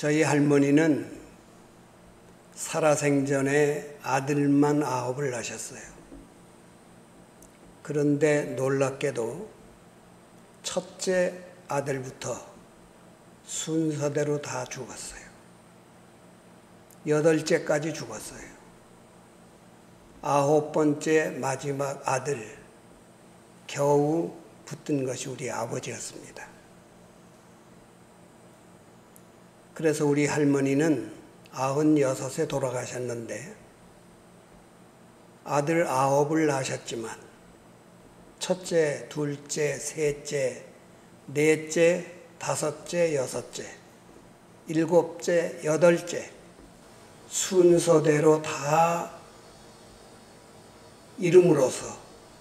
저희 할머니는 살아생전에 아들만 9을 낳으셨어요. 그런데 놀랍게도 첫째 아들부터 순서대로 다 죽었어요. 8째까지 죽었어요. 9번째 마지막 아들 겨우 붙은 것이 우리 아버지였습니다. 그래서 우리 할머니는 96에 돌아가셨는데 아들 9을 낳으셨지만 첫째, 둘째, 셋째, 넷째, 다섯째, 여섯째, 일곱째, 여덟째 순서대로 다 이름으로서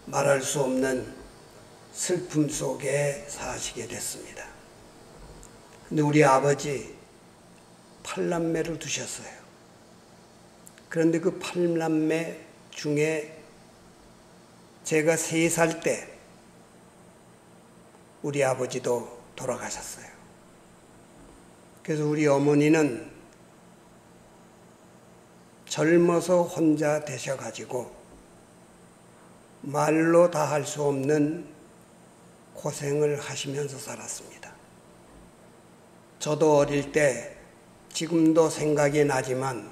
말할 수 없는 슬픔 속에 사시게 됐습니다. 근데 우리 아버지 8남매를 두셨어요. 그런데 그 8남매 중에 제가 3살 때 우리 아버지도 돌아가셨어요. 그래서 우리 어머니는 젊어서 혼자 되셔가지고 말로 다 할 수 없는 고생을 하시면서 살았습니다. 저도 어릴 때 지금도 생각이 나지만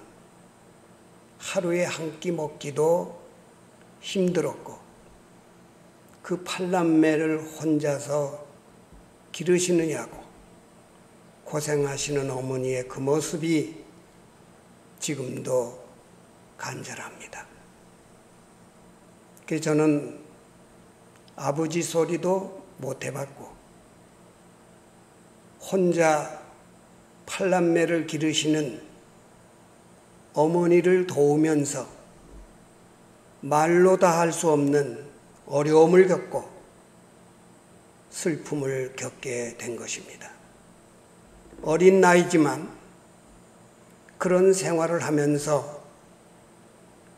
하루에 한 끼 먹기도 힘들었고 그 8남매를 혼자서 기르시느냐고 고생하시는 어머니의 그 모습이 지금도 간절합니다. 그래서 저는 아버지 소리도 못 해봤고 혼자 8남매를 기르시는 어머니를 도우면서 말로 다 할 수 없는 어려움을 겪고 슬픔을 겪게 된 것입니다. 어린 나이지만 그런 생활을 하면서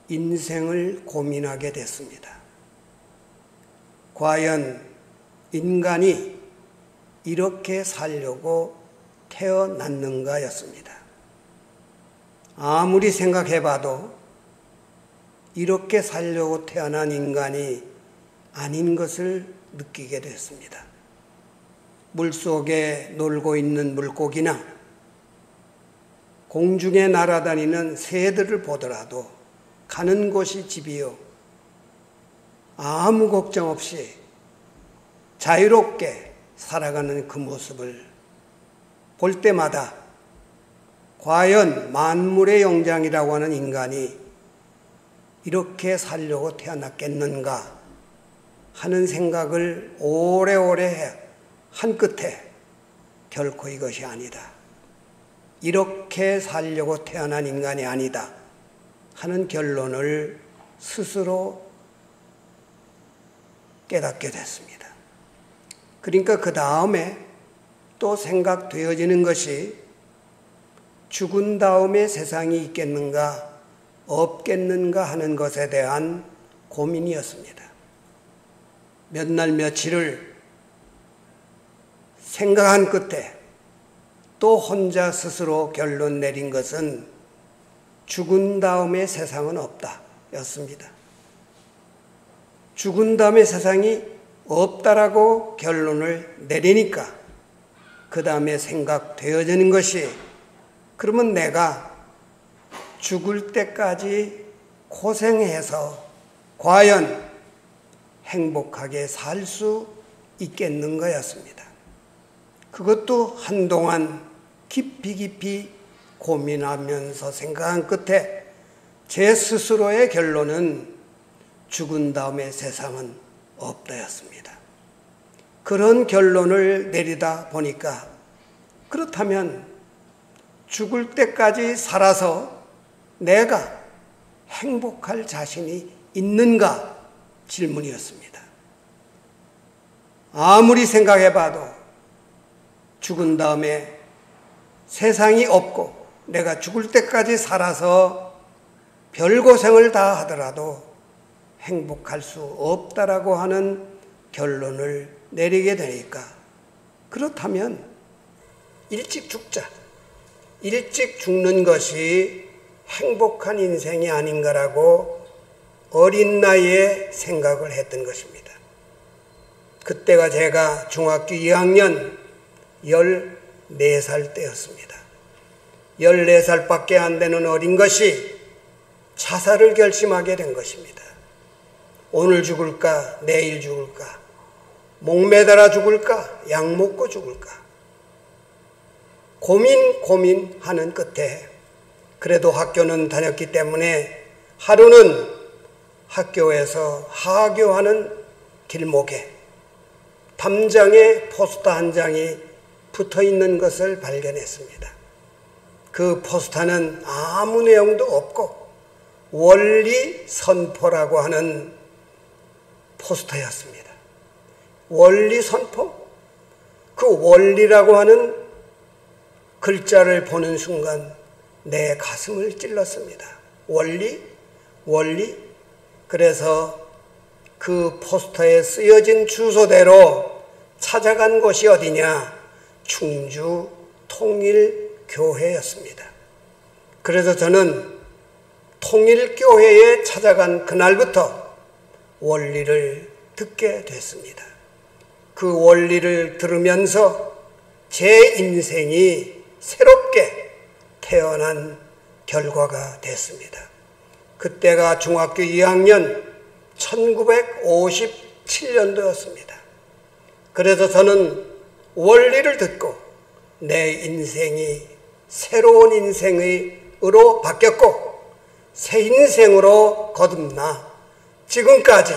인생을 고민하게 됐습니다. 과연 인간이 이렇게 살려고 태어났는가였습니다. 아무리 생각해봐도 이렇게 살려고 태어난 인간이 아닌 것을 느끼게 됐습니다. 물속에 놀고 있는 물고기나 공중에 날아다니는 새들을 보더라도 가는 곳이 집이요. 아무 걱정 없이 자유롭게 살아가는 그 모습을 볼 때마다 과연 만물의 영장이라고 하는 인간이 이렇게 살려고 태어났겠는가 하는 생각을 오래오래 한 끝에 결코 이것이 아니다. 이렇게 살려고 태어난 인간이 아니다 하는 결론을 스스로 깨닫게 됐습니다. 그러니까 그 다음에 또 생각되어지는 것이 죽은 다음에 세상이 있겠는가 없겠는가 하는 것에 대한 고민이었습니다. 몇 날 며칠을 생각한 끝에 또 혼자 스스로 결론 내린 것은 죽은 다음에 세상은 없다 였습니다. 죽은 다음에 세상이 없다라고 결론을 내리니까 그 다음에 생각되어지는 것이 그러면 내가 죽을 때까지 고생해서 과연 행복하게 살 수 있겠는가였습니다. 그것도 한동안 깊이 고민하면서 생각한 끝에 제 스스로의 결론은 죽은 다음에 세상은 없다였습니다. 그런 결론을 내리다 보니까 그렇다면 죽을 때까지 살아서 내가 행복할 자신이 있는가 질문이었습니다. 아무리 생각해봐도 죽은 다음에 세상이 없고 내가 죽을 때까지 살아서 별 고생을 다 하더라도 행복할 수 없다라고 하는 결론을 내리게 되니까 그렇다면 일찍 죽자. 일찍 죽는 것이 행복한 인생이 아닌가라고 어린 나이에 생각을 했던 것입니다. 그때가 제가 중학교 2학년 14살 때였습니다. 14살밖에 안 되는 어린 것이 자살을 결심하게 된 것입니다. 오늘 죽을까, 내일 죽을까, 목매달아 죽을까, 약 먹고 죽을까. 고민하는 끝에 그래도 학교는 다녔기 때문에 하루는 학교에서 하교하는 길목에 담장에 포스터 한 장이 붙어 있는 것을 발견했습니다. 그 포스터는 아무 내용도 없고 원리 선포라고 하는 포스터였습니다. 원리 선포? 그 원리라고 하는 글자를 보는 순간 내 가슴을 찔렀습니다. 원리? 그래서 그 포스터에 쓰여진 주소대로 찾아간 곳이 어디냐? 충주 통일교회였습니다. 그래서 저는 통일교회에 찾아간 그날부터 원리를 듣게 됐습니다. 그 원리를 들으면서 제 인생이 새롭게 태어난 결과가 됐습니다. 그때가 중학교 2학년 1957년도였습니다. 그래서 저는 원리를 듣고 내 인생이 새로운 인생으로 바뀌었고 새 인생으로 거듭나 지금까지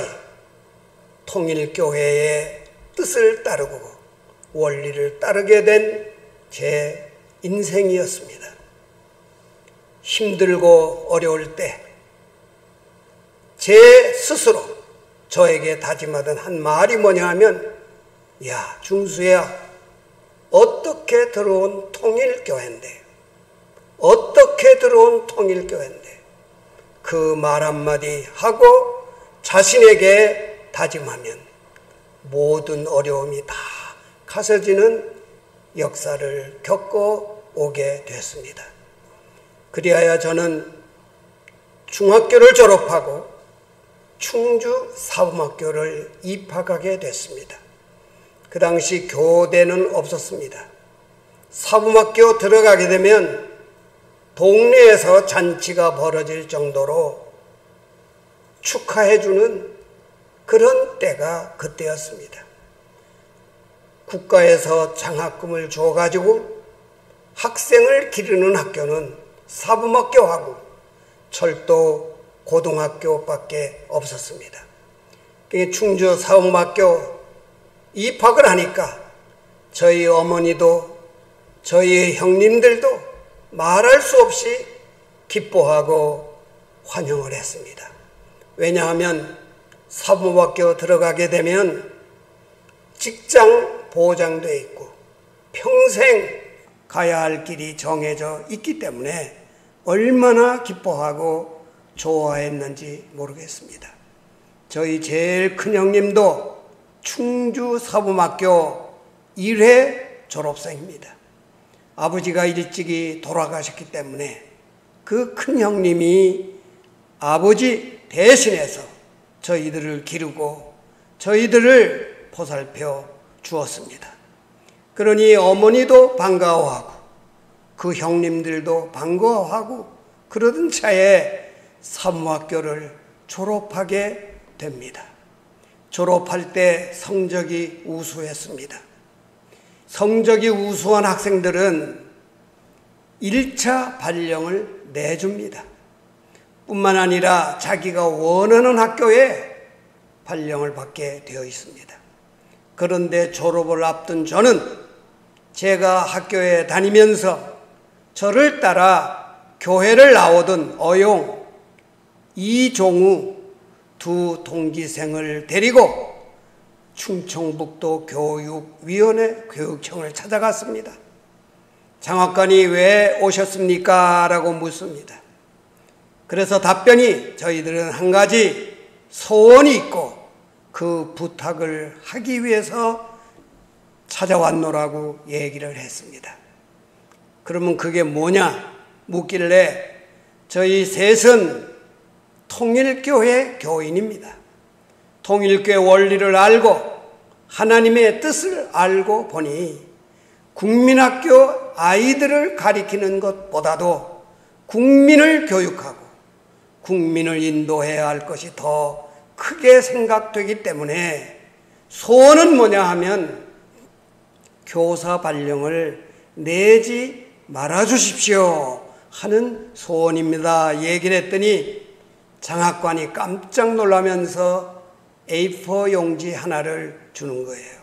통일교회의 뜻을 따르고 원리를 따르게 된 제 인생이었습니다. 힘들고 어려울 때 제 스스로 저에게 다짐하던 한 말이 뭐냐 하면, 야, 중수야, 어떻게 들어온 통일교회인데, 어떻게 들어온 통일교회인데, 그 말 한마디 하고 자신에게 다짐하면 모든 어려움이 다 가서지는 역사를 겪고 오게 됐습니다. 그리하여 저는 중학교를 졸업하고 충주 사범학교를 입학하게 됐습니다. 그 당시 교대는 없었습니다. 사범학교 들어가게 되면 동네에서 잔치가 벌어질 정도로 축하해주는 그런 때가 그때였습니다. 국가에서 장학금을 줘가지고 학생을 기르는 학교는 사범학교하고 철도 고등학교밖에 없었습니다. 충주 사범학교 입학을 하니까 저희 어머니도 저희 형님들도 말할 수 없이 기뻐하고 환영을 했습니다. 왜냐하면 사범학교 들어가게 되면 직장 보장돼 있고 평생 가야 할 길이 정해져 있기 때문에 얼마나 기뻐하고 좋아했는지 모르겠습니다. 저희 제일 큰 형님도 충주 사범학교 1회 졸업생입니다. 아버지가 일찍이 돌아가셨기 때문에 그 큰 형님이 아버지 대신해서 저희들을 기르고 저희들을 보살펴 주었습니다. 그러니 어머니도 반가워하고 그 형님들도 반가워하고 그러던 차에 사범학교를 졸업하게 됩니다. 졸업할 때 성적이 우수했습니다. 성적이 우수한 학생들은 1차 발령을 내줍니다. 뿐만 아니라 자기가 원하는 학교에 발령을 받게 되어 있습니다. 그런데 졸업을 앞둔 저는 제가 학교에 다니면서 저를 따라 교회를 나오던 어용, 이종우 두 동기생을 데리고 충청북도 교육위원회 교육청을 찾아갔습니다. 장학관이 왜 오셨습니까? 라고 묻습니다. 그래서 답변이 저희들은 한 가지 소원이 있고 그 부탁을 하기 위해서 찾아왔노라고 얘기를 했습니다. 그러면 그게 뭐냐 묻길래 저희 셋은 통일교회 교인입니다. 통일교회 원리를 알고 하나님의 뜻을 알고 보니 국민학교 아이들을 가리키는 것보다도 국민을 교육하고 국민을 인도해야 할 것이 더 크게 생각되기 때문에 소원은 뭐냐 하면 교사 발령을 내지 말아 주십시오 하는 소원입니다. 얘기를 했더니 장학관이 깜짝 놀라면서 A4 용지 하나를 주는 거예요.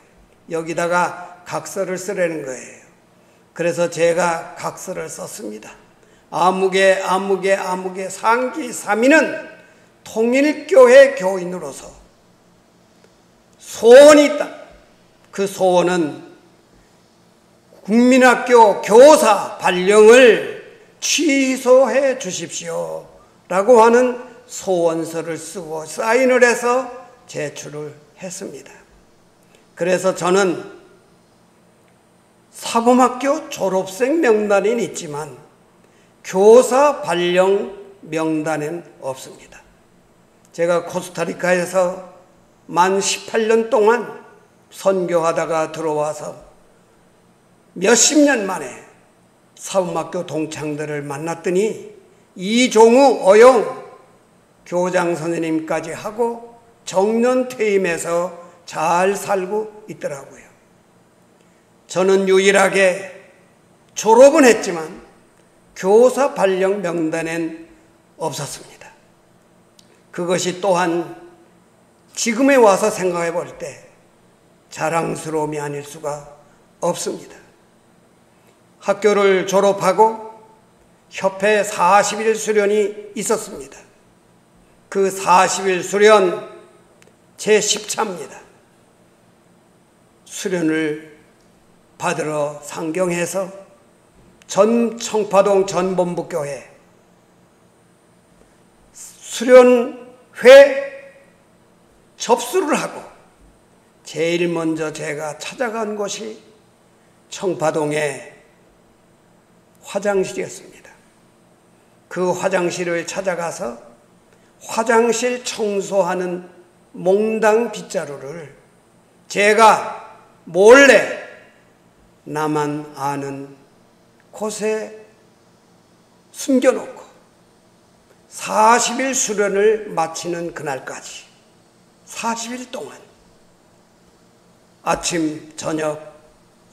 여기다가 각서를 쓰라는 거예요. 그래서 제가 각서를 썼습니다. 아무개 상기 3위는 통일교회 교인으로서 소원이 있다. 그 소원은 국민학교 교사 발령을 취소해 주십시오 라고 하는 소원서를 쓰고 사인을 해서 제출을 했습니다. 그래서 저는 사범학교 졸업생 명단은 있지만 교사 발령 명단은 없습니다. 제가 코스타리카에서 만 18년 동안 선교하다가 들어와서 몇십 년 만에 사범학교 동창들을 만났더니 이종우, 어용 교장 선생님까지 하고 정년 퇴임해서 잘 살고 있더라고요. 저는 유일하게 졸업은 했지만 교사 발령 명단엔 없었습니다. 그것이 또한 지금에 와서 생각해 볼 때 자랑스러움이 아닐 수가 없습니다. 학교를 졸업하고 협회 40일 수련이 있었습니다. 그 40일 수련 제10차입니다. 수련을 받으러 상경해서 청파동 전본부교회 수련회 접수를 하고 제일 먼저 제가 찾아간 곳이 청파동의 화장실이었습니다. 그 화장실을 찾아가서 화장실 청소하는 몽당 빗자루를 제가 몰래 나만 아는 곳에 숨겨놓고 40일 수련을 마치는 그날까지 40일 동안 아침 저녁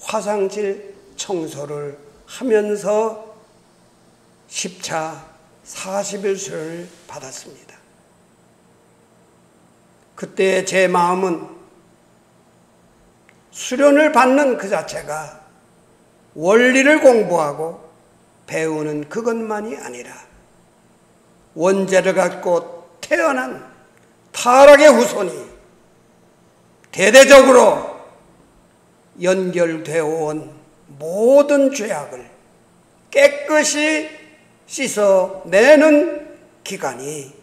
화장실 청소를 하면서 10차 40일 수련을 받았습니다. 그때 제 마음은 수련을 받는 그 자체가 원리를 공부하고 배우는 그것만이 아니라 원죄를 갖고 태어난 타락의 후손이 대대적으로 연결되어 온 모든 죄악을 깨끗이 씻어내는 기간이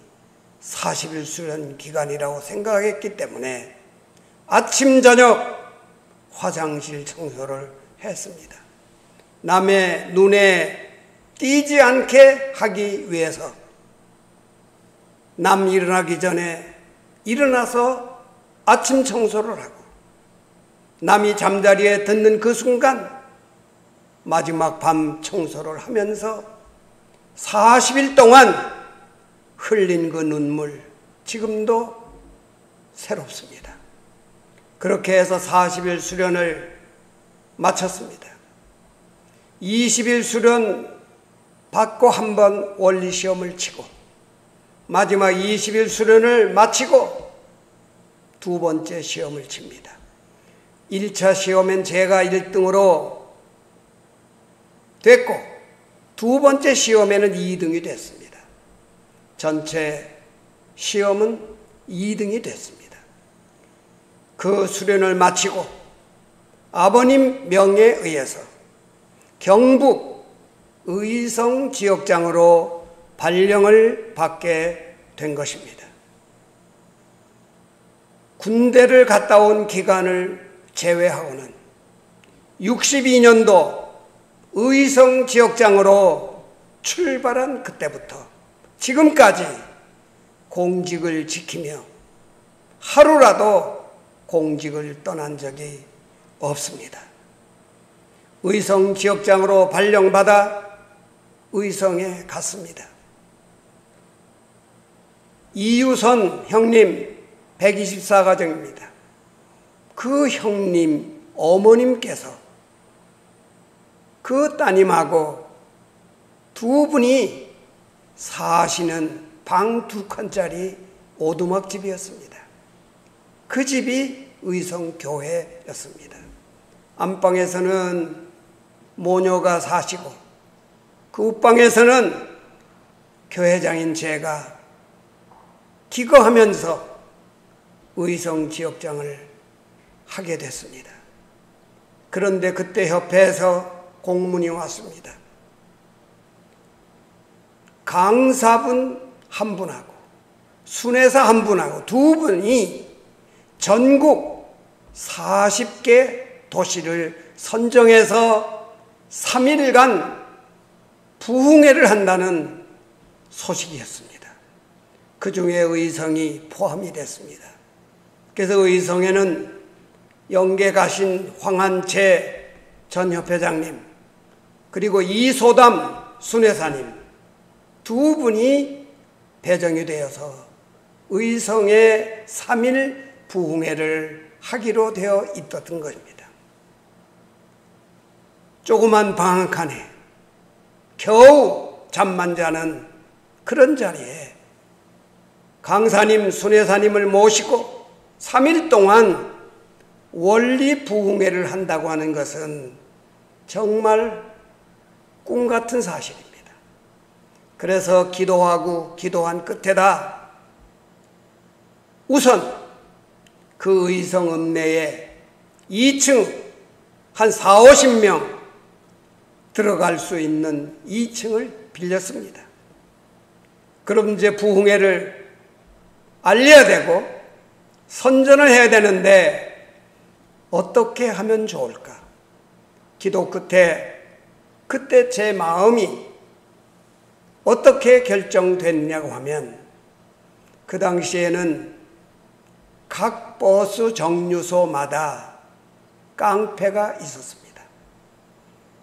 40일 수련 기간이라고 생각했기 때문에 아침 저녁 화장실 청소를 했습니다. 남의 눈에 띄지 않게 하기 위해서 남 일어나기 전에 일어나서 아침 청소를 하고 남이 잠자리에 듣는 그 순간 마지막 밤 청소를 하면서 40일 동안 흘린 그 눈물 지금도 새롭습니다. 그렇게 해서 40일 수련을 마쳤습니다. 20일 수련 받고 한번 원리시험을 치고 마지막 20일 수련을 마치고 두 번째 시험을 칩니다. 1차 시험엔 제가 1등으로 됐고 두 번째 시험에는 2등이 됐습니다. 전체 시험은 2등이 됐습니다. 그 수련을 마치고 아버님 명에 의해서 경북 의성 지역장으로 발령을 받게 된 것입니다. 군대를 갔다 온 기간을 제외하고는 62년도 의성 지역장으로 출발한 그때부터 지금까지 공직을 지키며 하루라도 공직을 떠난 적이 없습니다. 의성 지역장으로 발령받아 의성에 갔습니다. 이유선 형님 124가정입니다. 그 형님 어머님께서 그 따님하고 두 분이 사시는 방 2칸짜리 오두막집이었습니다. 그 집이 의성교회였습니다. 안방에서는 모녀가 사시고 그 웃방에서는 교회장인 제가 기거하면서 의성 지역장을 하게 됐습니다. 그런데 그때 협회에서 공문이 왔습니다. 강사분 한 분하고 순회사 한 분하고 두 분이 전국 40개 도시를 선정해서 3일간 부흥회를 한다는 소식이었습니다. 그 중에 의성이 포함이 됐습니다. 그래서 의성에는 영계 가신 황한채 전 협회장님 그리고 이소담 순회사님 두 분이 배정이 되어서 의성의 3일 부흥회를 하기로 되어 있었던 것입니다. 조그만 방 한 칸에 겨우 잠만 자는 그런 자리에 강사님, 순회사님을 모시고 3일 동안 원리 부흥회를 한다고 하는 것은 정말 꿈 같은 사실입니다. 그래서 기도하고 기도한 끝에다 우선 그 의성 읍내에 2층 한 40-50명 들어갈 수 있는 2층을 빌렸습니다. 그럼 이제 부흥회를 알려야 되고 선전을 해야 되는데 어떻게 하면 좋을까? 기도 끝에 그때 제 마음이 어떻게 결정됐냐고 하면 그 당시에는 각 버스 정류소마다 깡패가 있었습니다.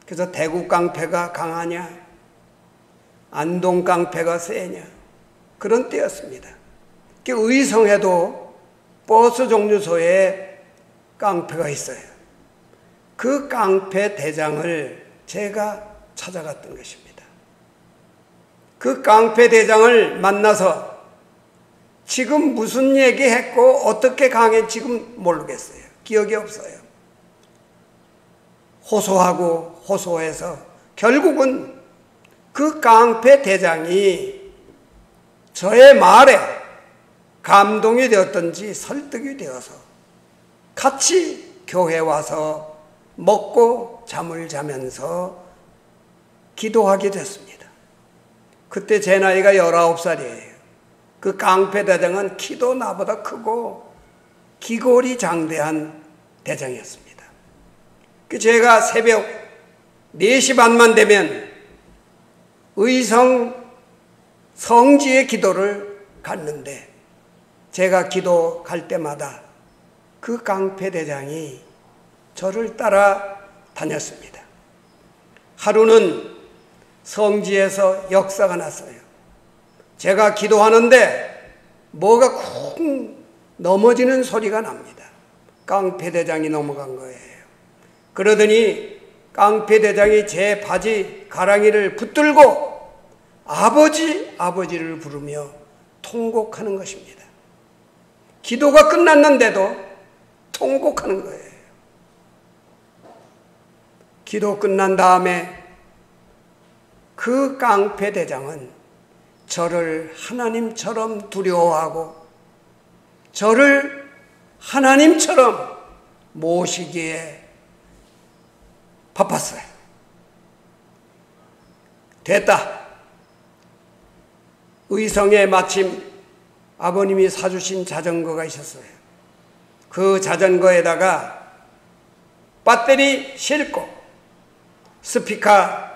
그래서 대구 깡패가 강하냐 안동 깡패가 세냐 그런 때였습니다. 의성에도 버스 정류소에 깡패가 있어요. 그 깡패 대장을 제가 찾아갔던 것입니다. 그 깡패 대장을 만나서 지금 무슨 얘기했고 어떻게 강해 지금 모르겠어요. 기억이 없어요. 호소하고 호소해서 결국은 그 깡패 대장이 저의 말에 감동이 되었던지 설득이 되어서 같이 교회 와서 먹고 잠을 자면서 기도하게 됐습니다. 그때 제 나이가 19살이에요. 그 깡패 대장은 키도 나보다 크고 기골이 장대한 대장이었습니다. 제가 새벽 4시 반만 되면 의성 성지의 기도를 갔는데 제가 기도 갈 때마다 그 깡패 대장이 저를 따라 다녔습니다. 하루는 성지에서 역사가 났어요. 제가 기도하는데 뭐가 쿵 넘어지는 소리가 납니다. 깡패 대장이 넘어간 거예요. 그러더니 깡패 대장이 제 바지 가랑이를 붙들고 아버지를 부르며 통곡하는 것입니다. 기도가 끝났는데도 통곡하는 거예요. 기도 끝난 다음에 그 깡패 대장은 저를 하나님처럼 두려워하고 저를 하나님처럼 모시기에 바빴어요. 됐다. 의성에 마침 아버님이 사주신 자전거가 있었어요. 그 자전거에다가 배터리 싣고 스피커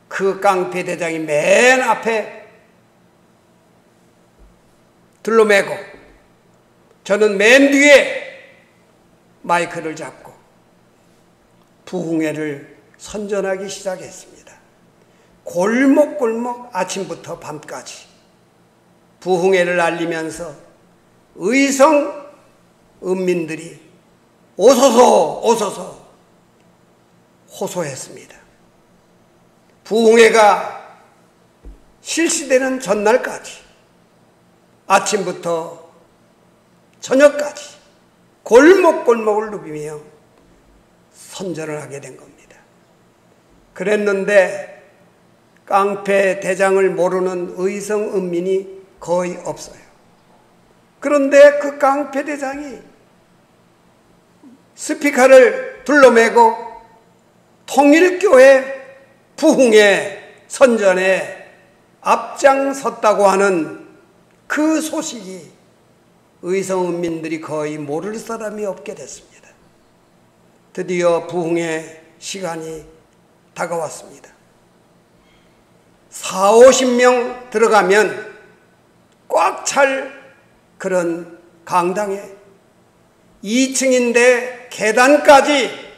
그 깡패 대장이 맨 앞에 둘러매고 저는 맨 뒤에 마이크를 잡고 부흥회를 선전하기 시작했습니다. 골목골목 아침부터 밤까지 부흥회를 알리면서 의성 은민들이 오소서 오소서 호소했습니다. 부흥회가 실시되는 전날까지 아침부터 저녁까지 골목골목을 누비며 선전을 하게 된 겁니다. 그랬는데 깡패 대장을 모르는 의성 은민이 거의 없어요. 그런데 그 깡패 대장이 스피커를 둘러매고 통일교회 부흥회 선전에 앞장섰다고 하는 그 소식이 의성은민들이 거의 모를 사람이 없게 됐습니다. 드디어 부흥회 시간이 다가왔습니다. 40-50명 들어가면 꽉 찰 그런 강당에 2층인데 계단까지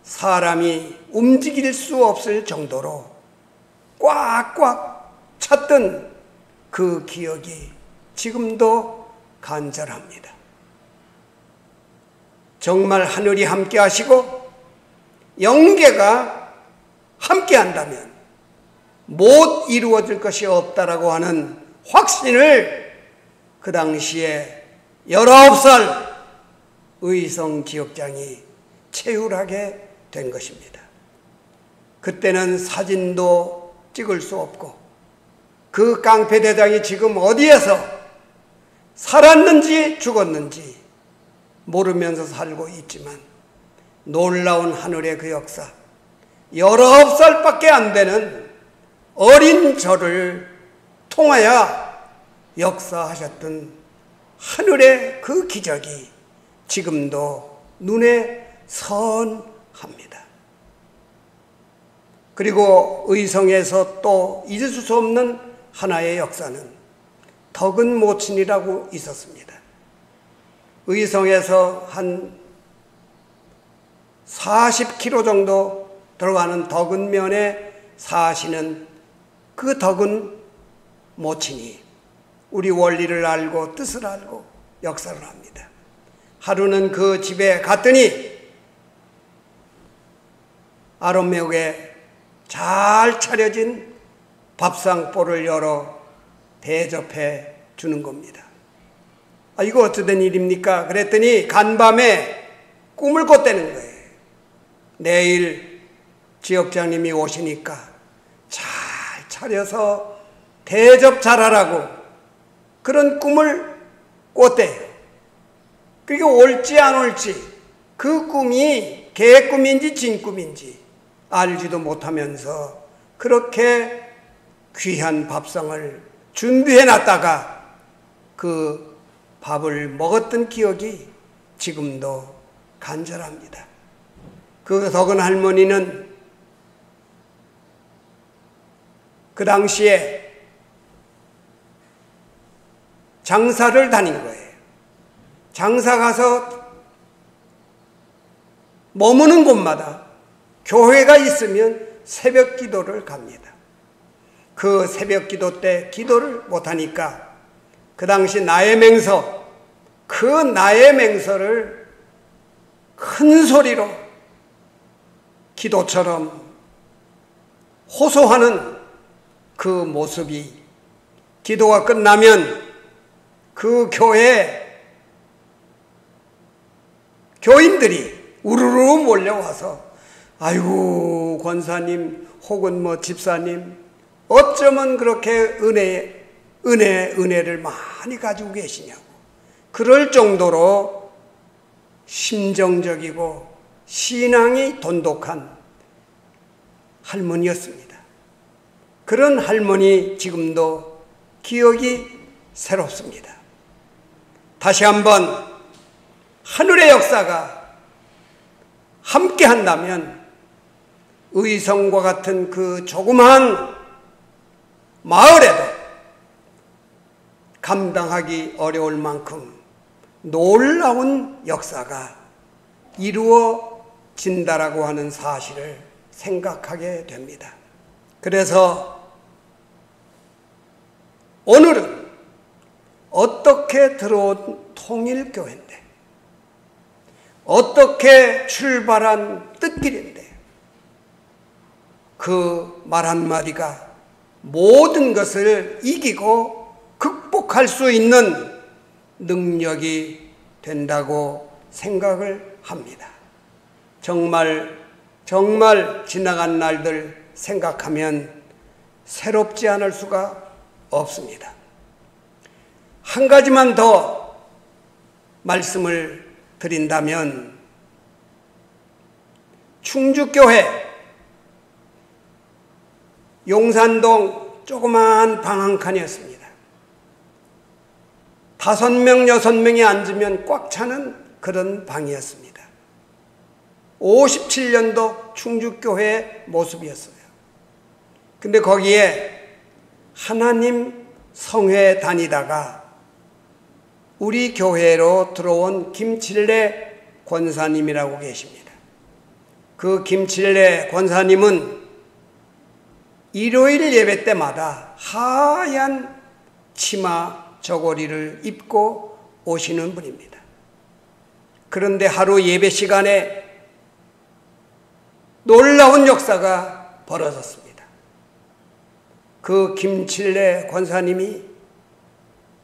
사람이 움직일 수 없을 정도로 꽉꽉 찼던 그 기억이 지금도 간절합니다. 정말 하늘이 함께 하시고 영계가 함께 한다면 못 이루어질 것이 없다라고 하는 확신을 그 당시에 19살 의성 지역장이 체휼하게 된 것입니다. 그때는 사진도 찍을 수 없고 그 깡패 대장이 지금 어디에서 살았는지 죽었는지 모르면서 살고 있지만 놀라운 하늘의 그 역사, 19살밖에 안 되는 어린 저를 통하여 역사하셨던 하늘의 그 기적이 지금도 눈에 선합니다. 그리고 의성에서 또 잊을 수 없는 하나의 역사는 덕은 모친이라고 있었습니다. 의성에서 한 40km 정도 들어가는 덕은면에 사시는 그 덕은 모친이 우리 원리를 알고 뜻을 알고 역사를 합니다. 하루는 그 집에 갔더니 아랫목에 잘 차려진 밥상보를 열어 대접해 주는 겁니다. 이거 어쩌된 일입니까? 그랬더니 간밤에 꿈을 꿨다는 거예요. 내일 지역장님이 오시니까 잘 차려서 대접 잘하라고 그런 꿈을 꿨대요. 그게 올지 안 올지 그 꿈이 개꿈인지 진꿈인지 알지도 못하면서 그렇게 귀한 밥상을 준비해놨다가 그 밥을 먹었던 기억이 지금도 간절합니다. 그 덕은 할머니는 그 당시에 장사를 다닌 거예요. 장사 가서 머무는 곳마다 교회가 있으면 새벽 기도를 갑니다. 그 새벽 기도 때 기도를 못하니까 그 당시 나의 맹서, 그 나의 맹서를 큰 소리로 기도처럼 호소하는 그 모습이 기도가 끝나면 그 교회 교인들이 우르르 몰려와서 아이고 권사님 혹은 뭐 집사님 어쩌면 그렇게 은혜를 많이 가지고 계시냐고 그럴 정도로 심정적이고 신앙이 돈독한 할머니였습니다. 그런 할머니 지금도 기억이 새롭습니다. 다시 한번 하늘의 역사가 함께 한다면 의성과 같은 그 조그마한 마을에도 감당하기 어려울 만큼 놀라운 역사가 이루어진다라고 하는 사실을 생각하게 됩니다. 그래서 오늘은 어떻게 들어온 통일교회인데, 어떻게 출발한 뜻길인데, 그 말 한마디가 모든 것을 이기고 극복할 수 있는 능력이 된다고 생각을 합니다. 정말 지나간 날들 생각하면 새롭지 않을 수가 없습니다. 한 가지만 더 말씀을 드린다면, 충주교회 용산동 조그마한 방 한 칸이었습니다. 5명, 6명이 앉으면 꽉 차는 그런 방이었습니다. 57년도 충주교회의 모습이었어요. 근데 거기에 하나님 성회 다니다가 우리 교회로 들어온 김칠래 권사님이라고 계십니다. 그 김칠래 권사님은 일요일 예배 때마다 하얀 치마 저고리를 입고 오시는 분입니다. 그런데 하루 예배 시간에 놀라운 역사가 벌어졌습니다. 그 김칠래 권사님이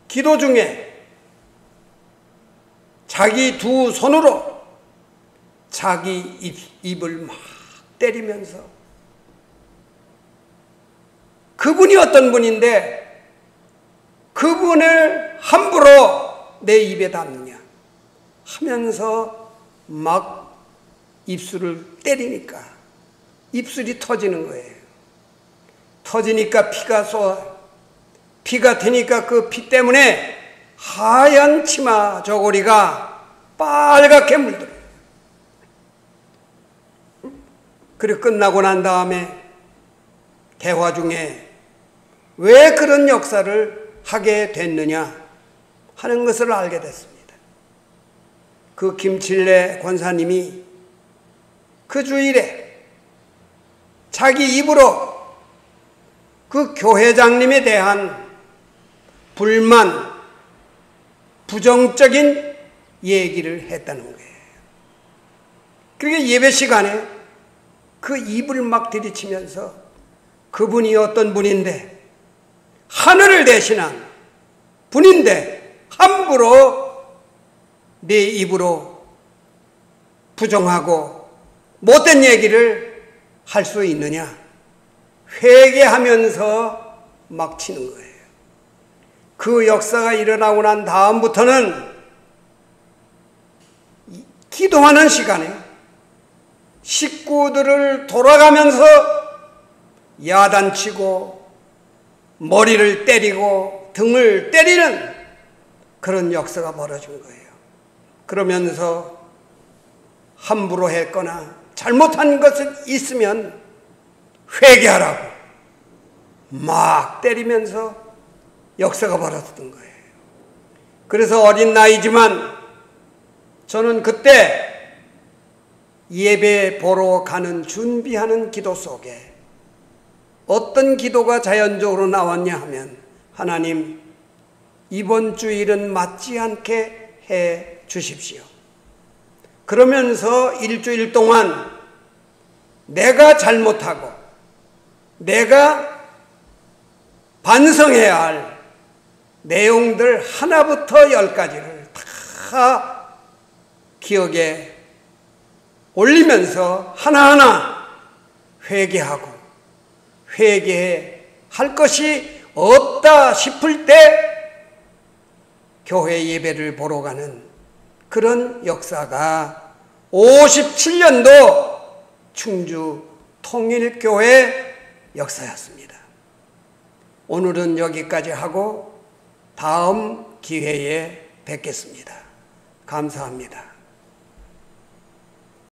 기도 중에 자기 두 손으로 자기 입을 막 때리면서, 그분이 어떤 분인데 그분을 함부로 내 입에 담느냐 하면서 막 입술을 때리니까 입술이 터지는 거예요. 터지니까 피가 쏟아. 피가 튀니까 그 피 때문에 하얀 치마 저고리가 빨갛게 물들어요. 그리고 끝나고 난 다음에 대화 중에 왜 그런 역사를 하게 됐느냐 하는 것을 알게 됐습니다. 그 김칠래 권사님이 그 주일에 자기 입으로 그 교회장님에 대한 불만, 부정적인 얘기를 했다는 거예요. 그러니까 예배 시간에 그 입을 막 들이치면서 그분이 어떤 분인데, 하늘을 대신한 분인데 함부로 내 입으로 부정하고 못된 얘기를 할 수 있느냐, 회개하면서 막 치는 거예요. 그 역사가 일어나고 난 다음부터는 기도하는 시간에 식구들을 돌아가면서 야단치고 머리를 때리고 등을 때리는 그런 역사가 벌어진 거예요. 그러면서 함부로 했거나 잘못한 것이 있으면 회개하라고 막 때리면서 역사가 벌어졌던 거예요. 그래서 어린 나이지만 저는 그때 예배 보러 가는 준비하는 기도 속에 어떤 기도가 자연적으로 나왔냐 하면, 하나님, 이번 주일은 맞지 않게 해 주십시오. 그러면서 일주일 동안 내가 잘못하고 내가 반성해야 할 내용들 하나부터 10가지를 다 기억에 올리면서 하나하나 회개하고, 회개할 것이 없다 싶을 때 교회 예배를 보러 가는 그런 역사가 57년도 충주 통일교회 역사였습니다. 오늘은 여기까지 하고 다음 기회에 뵙겠습니다. 감사합니다.